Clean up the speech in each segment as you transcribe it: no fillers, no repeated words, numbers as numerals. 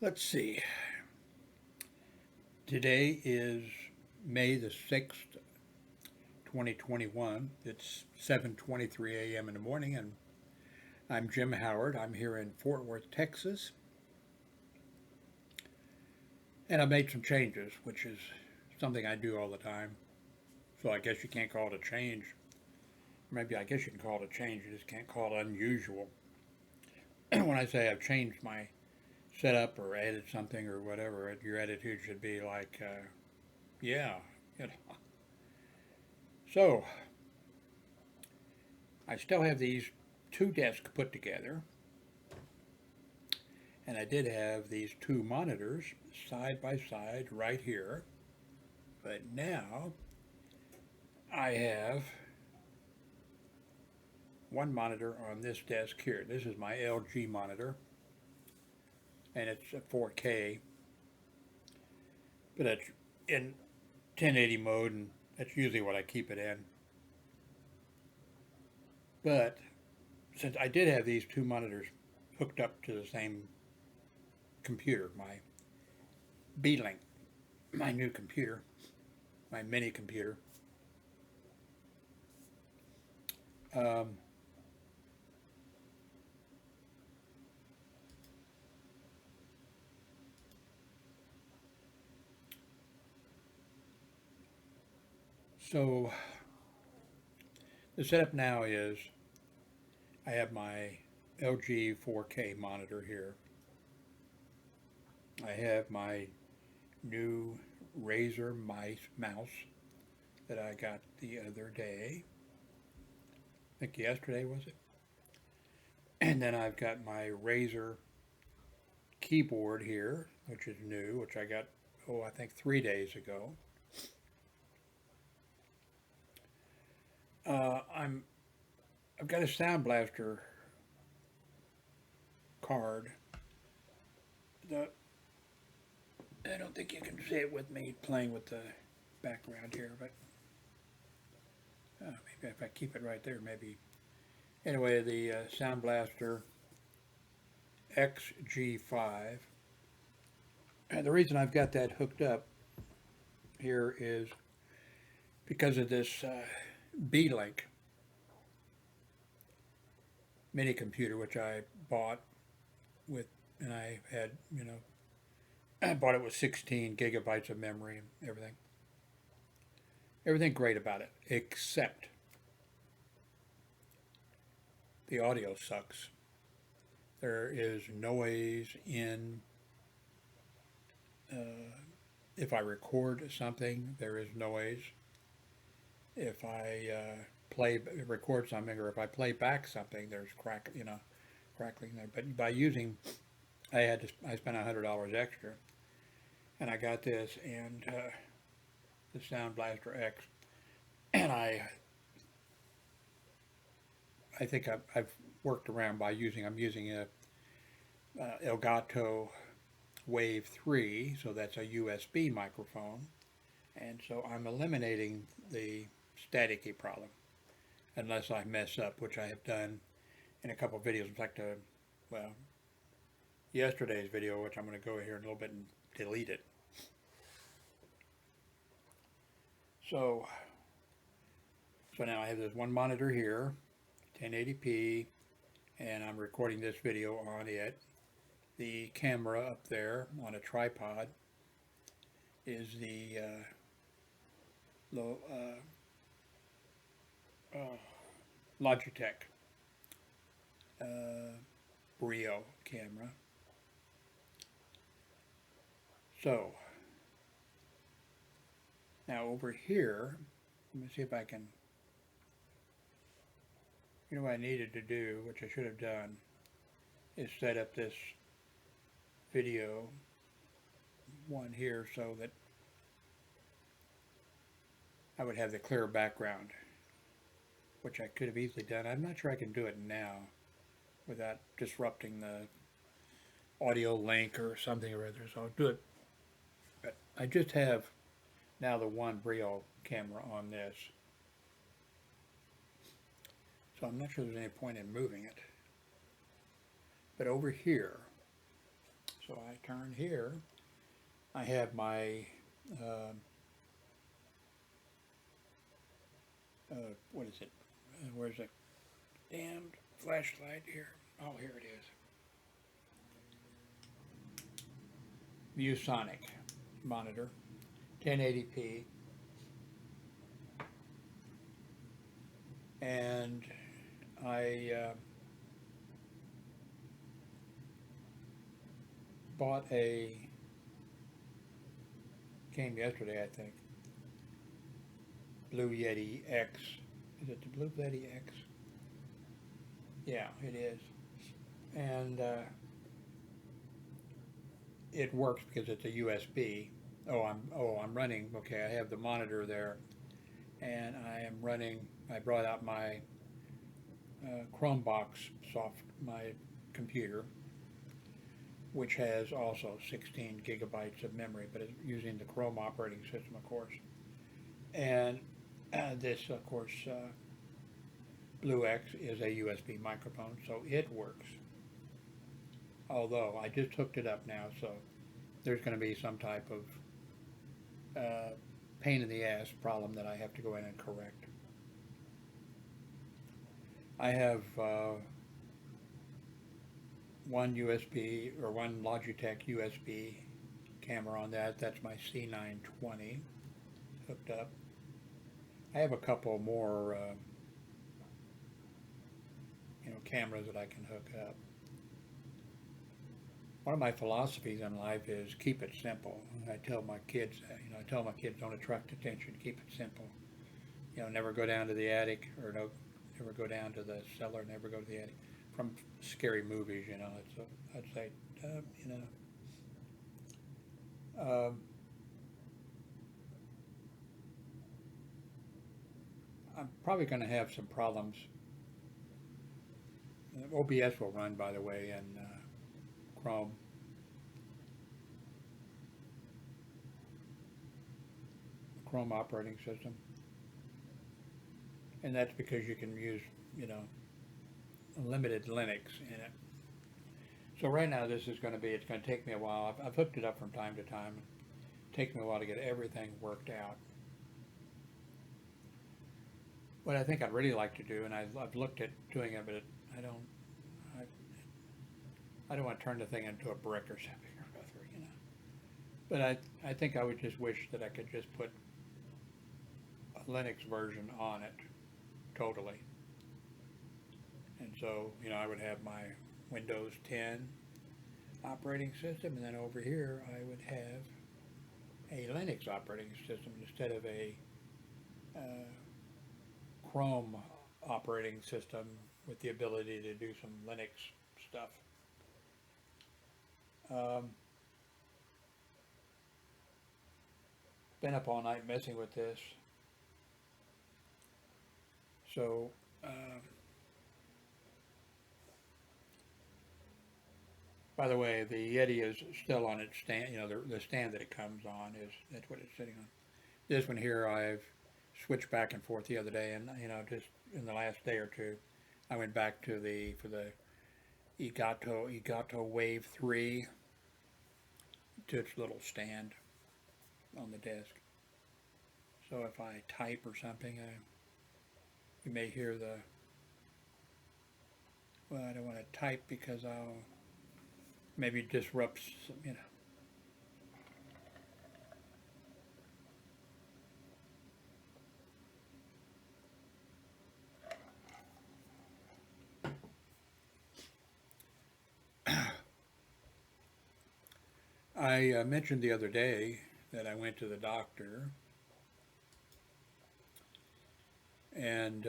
Let's see. Today is May the 6th, 2021. It's 7:23 a.m. in the morning, and I'm Jim Howard. I'm here in Fort Worth, Texas, and I made some changes, which is something I do all the time. So I guess you can't call it a change. Maybe I guess you can call it a change. You just can't call it unusual. When I say I've changed my setup or added something or whatever, your attitude should be like, yeah, you know. So I still have these two desks put together, and I did have these two monitors side by side right here, but now I have one monitor on this desk here. This is my LG monitor, and it's a 4K, but it's in 1080 mode, and that's usually what I keep it in. But since I did have these two monitors hooked up to the same computer, my B-Link, my new computer, my mini computer, um, so the setup now is I have my LG 4K monitor here. I have my new Razer mouse that I got the other day. I think yesterday was it? And then I've got my Razer keyboard here, which is new, which I got, I think 3 days ago. I've got a Sound Blaster card. I don't think you can see it with me playing with the background here, but maybe if I keep it right there, maybe. Anyway, the Sound BlasterX G5. And the reason I've got that hooked up here is because of this B-Link mini computer, which I bought with, and I had, I bought it with 16 gigabytes of memory and everything. Everything great about it, except the audio sucks. There is noise in, if I record something, there is noise. If I record something, or if I play back something, there's crackling there. But by using, I spent $100 extra, and I got this and the Sound Blaster X, and I think I've worked around by I'm using a Elgato Wave3, so that's a USB microphone, and so I'm eliminating the staticky problem, unless I mess up, which I have done in a couple of videos. In fact, yesterday's video, which I'm going to go here in a little bit and delete it. So now I have this one monitor here, 1080p, and I'm recording this video on it. The camera up there on a tripod is the Logitech Brio camera. So now over here, let me see if I can, what I needed to do, which I should have done, is set up this video one here so that I would have the clear background, which I could have easily done. I'm not sure I can do it now without disrupting the audio link or something or other, so I'll do it. But I just have now the one Brio camera on this, so I'm not sure there's any point in moving it. But over here, So I turn here. I have my, what is it? Where's the damned flashlight here? Oh, here it is. ViewSonic monitor, 1080p. And I bought came yesterday I think, Blue Yeti X. Is it the Blue Yeti X? Yeah, it is. And it works because it's a USB. I'm running, okay, I have the monitor there, and I brought out my Chromebox my computer, which has also 16 gigabytes of memory, but it's using the Chrome operating system, of course. And this, of course, Blue X is a USB microphone, so it works. Although I just hooked it up now, so there's going to be some type of pain in the ass problem that I have to go in and correct. I have one Logitech USB camera on that. That's my C920 hooked up. I have a couple more cameras that I can hook up. One of my philosophies in life is keep it simple. I tell my kids that, don't attract attention, keep it simple. Never go down to the attic, or never go down to the cellar, never go to the attic. From scary movies, I'd say, I'm probably going to have some problems. OBS will run, by the way, in Chrome. Chrome operating system. And that's because you can use, limited Linux in it. So right now it's going to take me a while. I've hooked it up from time to time. It takes me a while to get everything worked out. What I think I'd really like to do, and I've looked at doing it, but I don't want to turn the thing into a brick or something or other, But I think I would just wish that I could just put a Linux version on it totally. And so, I would have my Windows 10 operating system, and then over here I would have a Linux operating system instead of a Chrome operating system with the ability to do some Linux stuff. Been up all night messing with this. So, by the way, the Yeti is still on its stand. The stand that it comes on that's what it's sitting on. This one here, I've switched back and forth the other day, and just in the last day or two, I went back to for the Elgato Wave 3 to its little stand on the desk. So if I type or something, you may hear I don't want to type because I'll maybe disrupt some, I mentioned the other day that I went to the doctor, and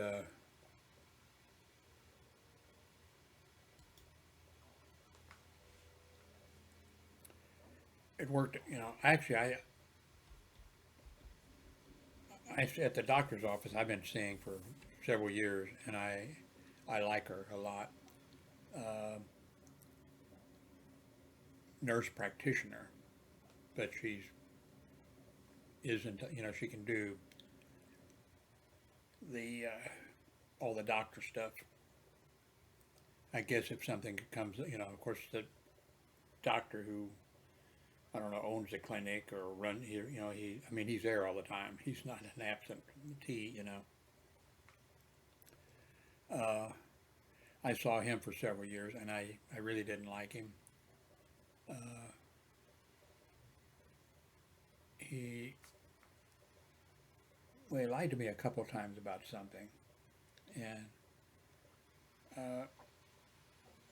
it worked. Actually, I at the doctor's office I've been seeing for several years, and I like her a lot. Nurse practitioner, but she can do the all the doctor stuff. I guess if something comes, of course doctor who, I don't know, owns the clinic or I mean, he's there all the time. He's not an absentee, you know. I saw him for several years, and I really didn't like him. He Well, he lied to me a couple times about something, and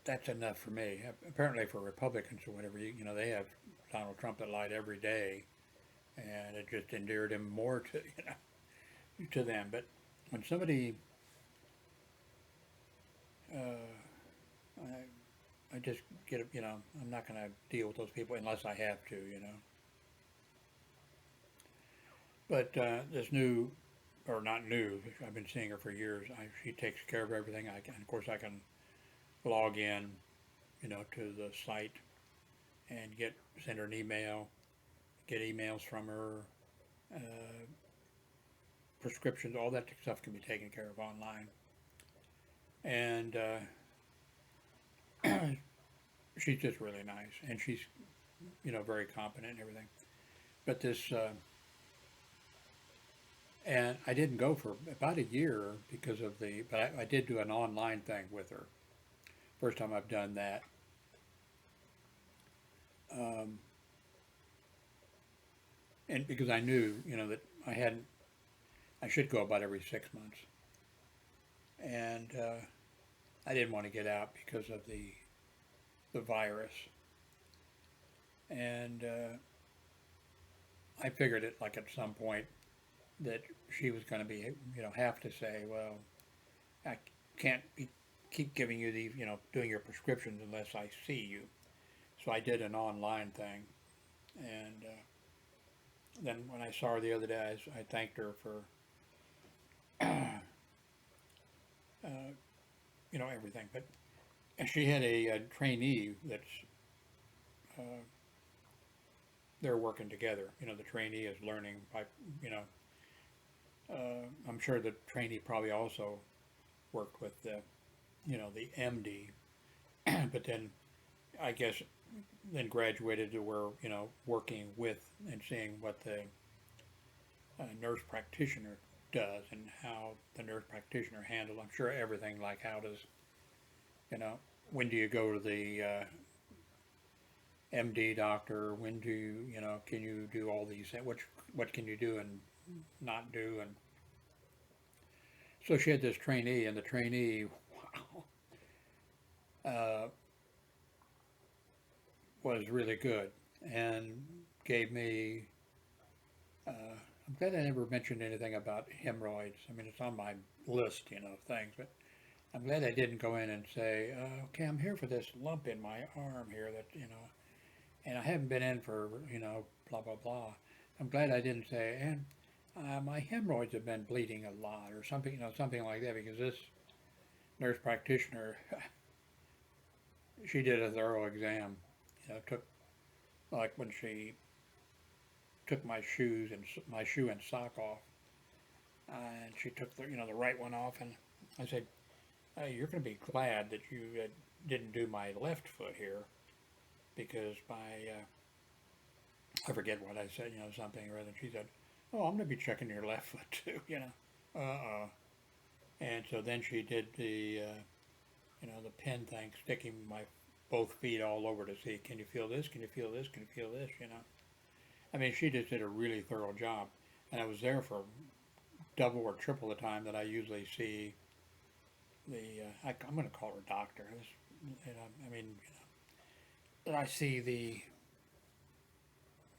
that's enough for me. Apparently, for Republicans or whatever, you know, they have Donald Trump that lied every day, and it just endeared him more to to them. But when somebody, I just get, I'm not going to deal with those people unless I have to, you know. But this new, or not new, I've been seeing her for years. She takes care of everything. Of course, I can log in, you know, to the site and send her an email, get emails from her, uh, prescriptions, all that stuff can be taken care of online. And she's just really nice, and she's, you know, very competent and everything. But and I didn't go for about a year because of but I did do an online thing with her. First time I've done that. And because I knew, you know, that I should go about every 6 months. And I didn't want to get out because of the virus. And I figured it like at some point that she was going to be, you know, have to say, well, I can't keep giving you these, you know, doing your prescriptions unless I see you. So I did an online thing. And then when I saw her the other day, I thanked her for, you know, everything. But she had a trainee that's, they're working together. You know, the trainee is learning by, you know, I'm sure the trainee probably also worked with the, you know, the MD, but then I guess then graduated to where, you know, working with and seeing what the nurse practitioner does and how the nurse practitioner handles, I'm sure everything, like how does, you know, when do you go to the MD doctor, when do you, you know, can you do all these, what can you do and not do. And so she had this trainee, and the trainee, wow, was really good and gave me, I'm glad I never mentioned anything about hemorrhoids. I mean, it's on my list, you know, of things, but I'm glad I didn't go in and say, okay, I'm here for this lump in my arm here that, you know, and I haven't been in for, you know, blah, blah, blah. I'm glad I didn't say, and my hemorrhoids have been bleeding a lot or something, you know, something like that, because this nurse practitioner, she did a thorough exam. You know, took, like when she took my shoe and sock off, and she took the, you know, the right one off, and I said, hey, you're going to be glad that you didn't do my left foot here, because I forget what I said, you know, something or other. And she said, oh, I'm going to be checking your left foot too, you know. And so then she did the, you know, the pin thing, sticking my both feet all over to see, can you feel this? Can you feel this? Can you feel this? You know. I mean, she just did a really thorough job. And I was there for double or triple the time that I usually see the, I'm going to call her doctor. You know, I mean, you know, that I see the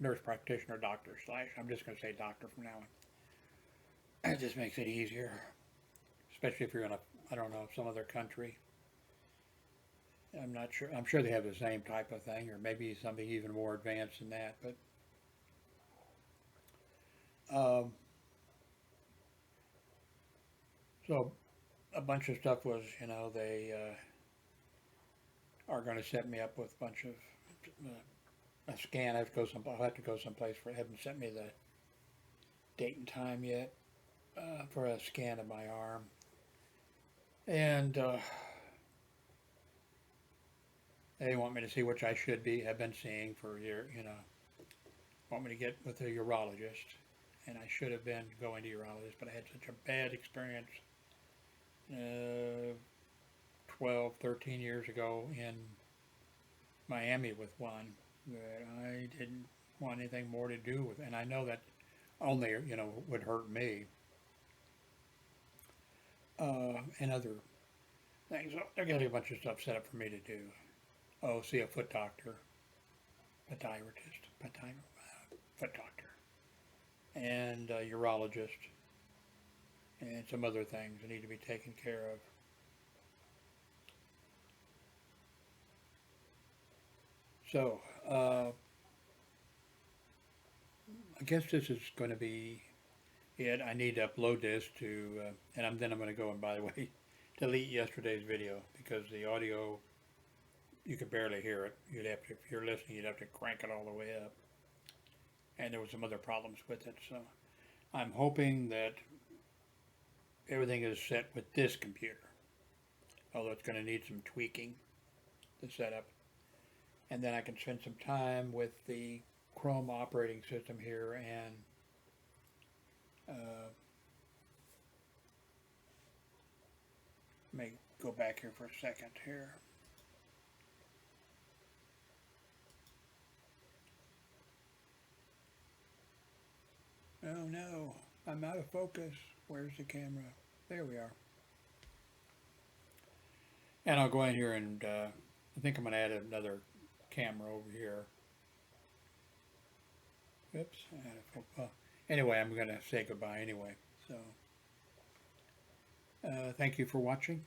nurse practitioner, doctor slash, I'm just going to say doctor from now on. It just makes it easier, especially if you're in I don't know, some other country. I'm not sure. I'm sure they have the same type of thing, or maybe something even more advanced than that. But so a bunch of stuff was, you know, they are going to set me up with a bunch of a scan. I'll have to go someplace for. Haven't sent me the date and time yet for a scan of my arm, and They want me to see which I have been seeing for a year, want me to get with a urologist, and I should have been going to urologist, but I had such a bad experience 12, 13 years ago in Miami with one that I didn't want anything more to do with, and I know that only, would hurt me, and other things. They're getting a bunch of stuff set up for me to do. Oh, see a foot doctor, foot doctor, and a urologist, and some other things that need to be taken care of. So, I guess this is going to be it. I need to upload this to, and then I'm going to go and, by the way, delete yesterday's video because the audio, you could barely hear it. You'd have to, if you're listening, you'd have to crank it all the way up. And there was some other problems with it. So I'm hoping that everything is set with this computer, although it's going to need some tweaking, the setup. And then I can spend some time with the Chrome operating system here and let me go back here for a second here. Oh no, I'm out of focus. Where's the camera? There we are. And I'll go in here and I think I'm going to add another camera over here. Oops. Anyway, I'm going to say goodbye anyway. So, thank you for watching.